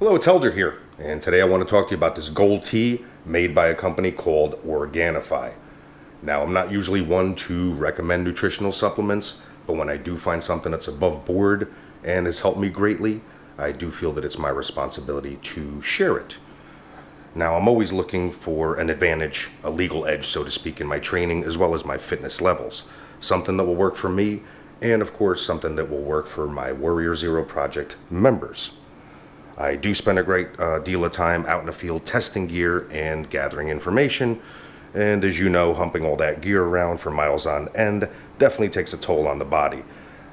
Hello, it's Elder here, and today I want to talk to you about this gold tea made by a company called Organifi. Now, I'm not usually one to recommend nutritional supplements, but when I do find something that's above board and has helped me greatly, I do feel that it's my responsibility to share it. Now, I'm always looking for an advantage, a legal edge, so to speak, in my training as well as my fitness levels. Something that will work for me, and of course, something that will work for my Warrior Zero Project members. I do spend a great deal of time out in the field testing gear and gathering information, and as you know, humping all that gear around for miles on end definitely takes a toll on the body.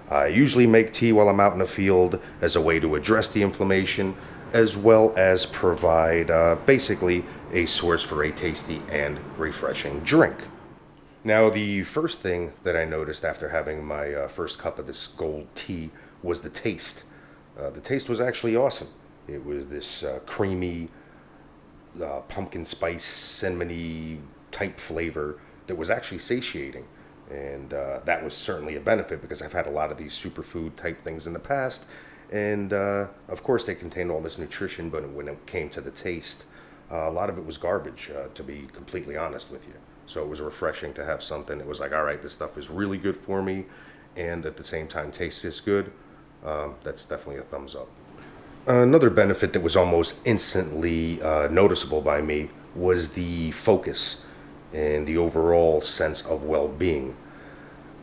I usually make tea while I'm out in the field as a way to address the inflammation, as well as provide basically a source for a tasty and refreshing drink. Now, the first thing that I noticed after having my first cup of this gold tea was the taste. The taste was actually awesome. It was this creamy pumpkin spice, cinnamony type flavor that was actually satiating. And that was certainly a benefit because I've had a lot of these superfood type things in the past. And of course they contained all this nutrition, but when it came to the taste, a lot of it was garbage, to be completely honest with you. So it was refreshing to have something that was like, all right, this stuff is really good for me, and at the same time tastes this good. That's definitely a thumbs up. Another benefit that was almost instantly noticeable by me was the focus and the overall sense of well-being.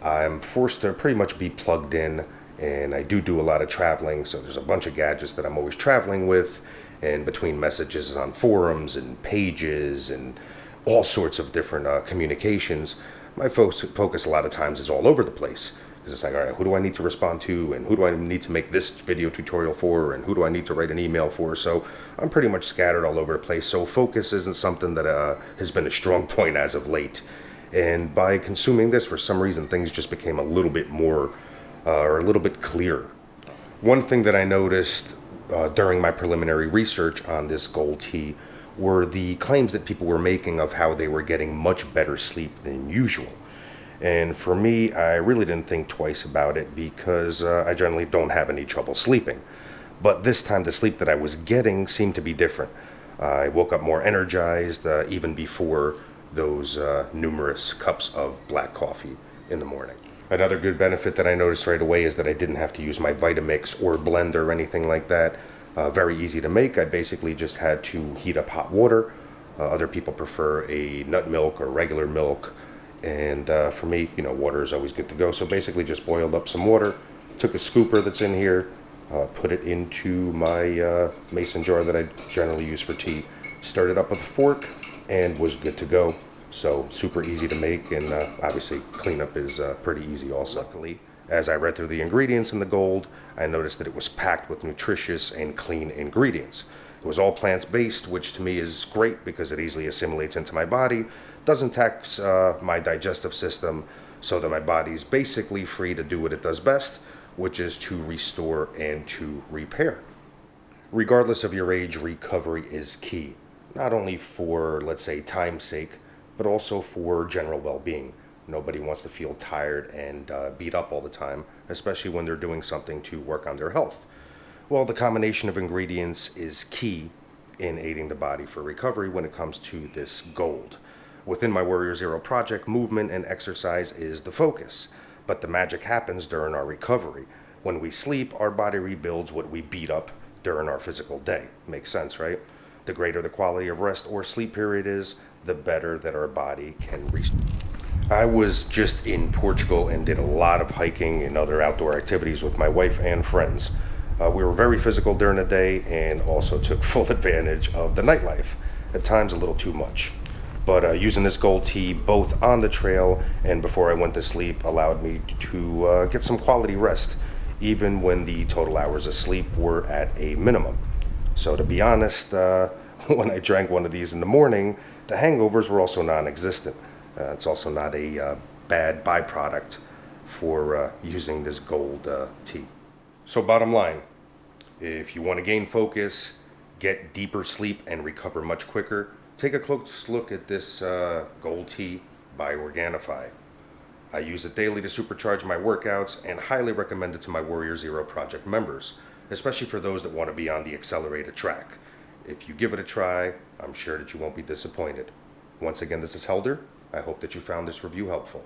I'm forced to pretty much be plugged in, and I do a lot of traveling, so there's a bunch of gadgets that I'm always traveling with, and between messages on forums and pages and all sorts of different communications, my focus a lot of times is all over the place. Because it's like, all right, who do I need to respond to, and who do I need to make this video tutorial for, and who do I need to write an email for? So I'm pretty much scattered all over the place. So focus isn't something that has been a strong point as of late. And by consuming this, for some reason, things just became a little bit more, or a little bit clearer. One thing that I noticed during my preliminary research on this gold tea were the claims that people were making of how they were getting much better sleep than usual. And for me, I really didn't think twice about it because I generally don't have any trouble sleeping. But this time, the sleep that I was getting seemed to be different. I woke up more energized even before those numerous cups of black coffee in the morning. Another good benefit that I noticed right away is that I didn't have to use my Vitamix or blender or anything like that. Very easy to make. I basically just had to heat up hot water. Other people prefer a nut milk or regular milk. And for me, water is always good to go. So basically just boiled up some water, took a scooper that's in here, put it into my mason jar that I generally use for tea, stirred it up with a fork, and was good to go. So super easy to make, and obviously cleanup is pretty easy also. Luckily, as I read through the ingredients in the gold, I noticed that it was packed with nutritious and clean ingredients. It was all plants-based, which to me is great because it easily assimilates into my body, doesn't tax my digestive system, so that my body's basically free to do what it does best, which is to restore and to repair. Regardless of your age, recovery is key, not only for, let's say, time's sake, but also for general well-being. Nobody wants to feel tired and beat up all the time, especially when they're doing something to work on their health. Well, the combination of ingredients is key in aiding the body for recovery when it comes to this gold. Within my Warrior Zero project, movement and exercise is the focus, but the magic happens during our recovery. When we sleep, our body rebuilds what we beat up during our physical day. Makes sense, right? The greater the quality of rest or sleep period is, the better that our body can restore. I was just in Portugal and did a lot of hiking and other outdoor activities with my wife and friends. We were very physical during the day and also took full advantage of the nightlife, at times a little too much. But using this gold tea both on the trail and before I went to sleep allowed me to get some quality rest, even when the total hours of sleep were at a minimum. So to be honest, when I drank one of these in the morning, the hangovers were also non-existent. It's also not a bad byproduct for using this gold tea. So bottom line, if you want to gain focus, get deeper sleep, and recover much quicker, take a close look at this gold tea by Organifi. I use it daily to supercharge my workouts and highly recommend it to my Warrior Zero Project members. especially for those that want to be on the accelerated track. If you give it a try, I'm sure that you won't be disappointed. Once again, this is Helder. I hope that you found this review helpful.